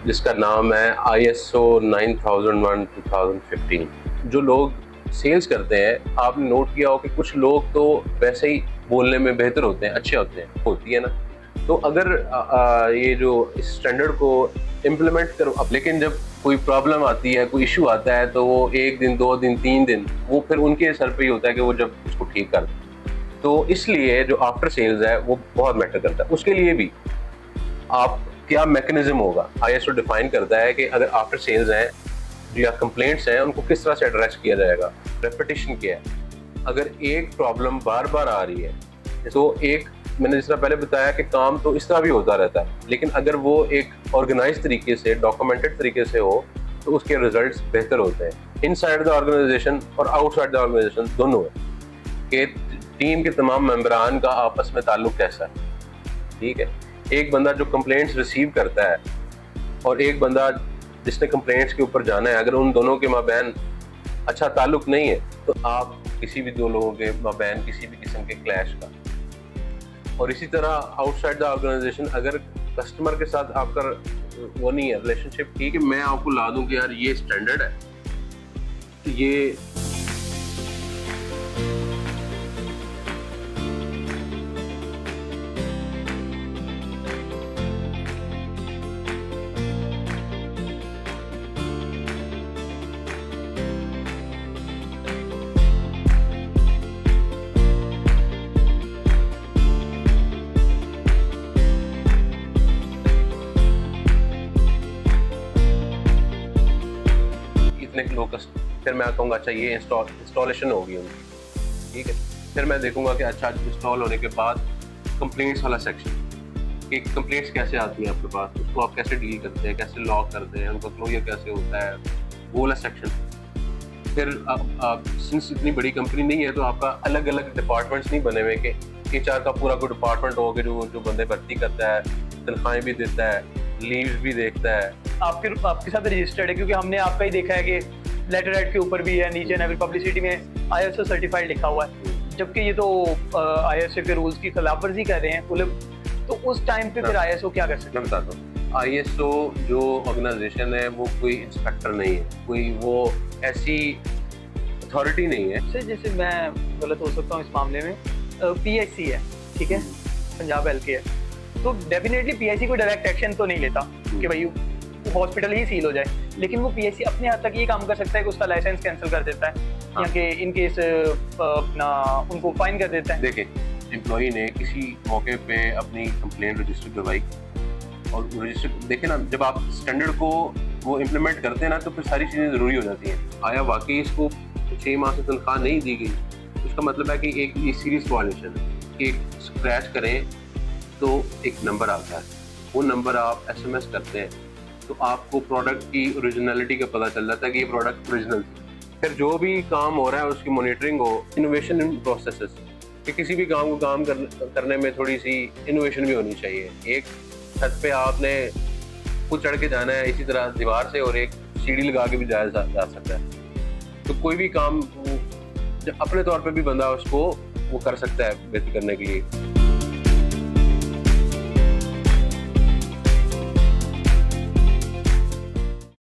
जिसका नाम है ISO 9001:2015। जो लोग सेल्स करते हैं, आपने नोट किया हो कि कुछ लोग तो वैसे ही बोलने में बेहतर होते हैं, अच्छे होते हैं, होती है ना। तो अगर ये जो इस स्टैंडर्ड को इम्प्लीमेंट करो अब, लेकिन जब कोई प्रॉब्लम आती है, कोई इशू आता है, तो वो 1 दिन, 2 दिन, 3 दिन, वो फिर उनके सर पे ही होता है कि वो जब उसको ठीक कर। तो इसलिए जो आफ्टर सेल्स है वो बहुत मैटर करता है। उसके लिए भी आप क्या मैकेनिज्म होगा, ISO डिफाइन करता है कि अगर आफ्टर सेल्स हैं या कंप्लेंट्स हैं, उनको किस तरह से एड्रेस किया जाएगा। रेपिटेशन क्या है, अगर एक प्रॉब्लम बार बार आ रही है, तो एक मैंने जिस तरह पहले बताया कि काम तो इस तरह भी होता रहता है, लेकिन अगर वो एक ऑर्गेनाइज तरीके से, डॉक्यूमेंटेड तरीके से हो, तो उसके रिजल्ट्स बेहतर होते हैं इनसाइड द ऑर्गेनाइजेशन और आउटसाइड द ऑर्गेनाइजेशन दोनों है। कि टीम के तमाम मेंबरान का आपस में ताल्लुक कैसा है। ठीक है, एक बंदा जो कंप्लेंट्स रिसीव करता है और एक बंदा जिसने कंप्लेंट्स के ऊपर जाना है, अगर उन दोनों के माबैन अच्छा ताल्लुक नहीं है, तो आप किसी भी दो लोगों के माबैन किसी भी किस्म के क्लैश का। और इसी तरह आउटसाइड द ऑर्गेनाइजेशन, अगर कस्टमर के साथ आपका वो नहीं है रिलेशनशिप, ठीक है, मैं आपको ला दूं कि यार ये स्टैंडर्ड है, ये इतने लोग, फिर मैं कहूँगा अच्छा ये इंस्टॉलेशन होगी उनकी। ठीक है, फिर मैं देखूंगा कि अच्छा इंस्टॉल होने के बाद कंप्लेंट्स वाला सेक्शन, कि कंप्लेंट्स कैसे आती हैं आपके पास, उसको आप कैसे डील करते हैं, कैसे लॉक करते हैं, उनका क्लोजर कैसे होता है, वो वाला सेक्शन। फिर आप सिंस इतनी बड़ी कंपनी नहीं है, तो आपका अलग अलग डिपार्टमेंट्स नहीं बने हुए कि HR का पूरा कोई डिपार्टमेंट होगा जो बंदे भर्ती करता है, तनख्वाहें भी देता है, लीव्स भी देखता है। आपके साथ रजिस्टर्ड है, क्योंकि हमने आपका ही देखा है कि लेटर हेड के ऊपर भी है, नीचे एवरी पब्लिसिटी में ISO सर्टिफाइड लिखा हुआ है, जबकि ये तो ISO के रूल्स की खिलाफवर्जी कर रहे हैं। तो उस टाइम पे फिर ISO क्या कर सकते हैं? मैं बताता हूँ, ISO जो ऑर्गेनाइजेशन है वो कोई इंस्पेक्टर नहीं है, कोई वो ऐसी अथॉरिटी नहीं है। जैसे मैं गलत हो सकता हूँ इस मामले में, PIC है, ठीक है, पंजाब हेल्थ केयर, तो डेफिनेटली PIC कोई डायरेक्ट एक्शन तो नहीं लेता कि भाई हॉस्पिटल ही सील हो जाए, लेकिन वो PIC अपने हद तक ये काम कर सकता है कि उसका लाइसेंस कैंसिल कर देता है, या कि इन केस अपना उनको फाइन कर देता है। देखिए, एम्प्लॉई ने किसी मौके पे अपनी कंप्लेंट रजिस्टर करवाई, और रजिस्टर देखे ना, जब आप स्टैंडर्ड को वो इम्प्लीमेंट करते हैं ना, तो फिर सारी चीज़ें ज़रूरी हो जाती हैं। आया वाकई इसको 6 माह से तनख्वाह नहीं दी गई, उसका मतलब है कि एक ये सीरियस वायलेशन है। कि स्क्रैच करें तो एक नंबर आता है, वो नंबर आप SMS करते हैं, तो आपको प्रोडक्ट की ओरिजिनलिटी का पता चल जाता है कि ये प्रोडक्ट ओरिजिनल। फिर जो भी काम हो रहा है उसकी मॉनिटरिंग हो, इनोवेशन इन प्रोसेसेस, कि किसी भी काम को काम करने में थोड़ी सी इनोवेशन भी होनी चाहिए। एक छत पे आपने खुद चढ़ के जाना है इसी तरह दीवार से, और एक सीढ़ी लगा के भी जा सकता है। तो कोई भी काम अपने तौर पे भी बंदा उसको वो कर सकता है बेहतर करने के लिए।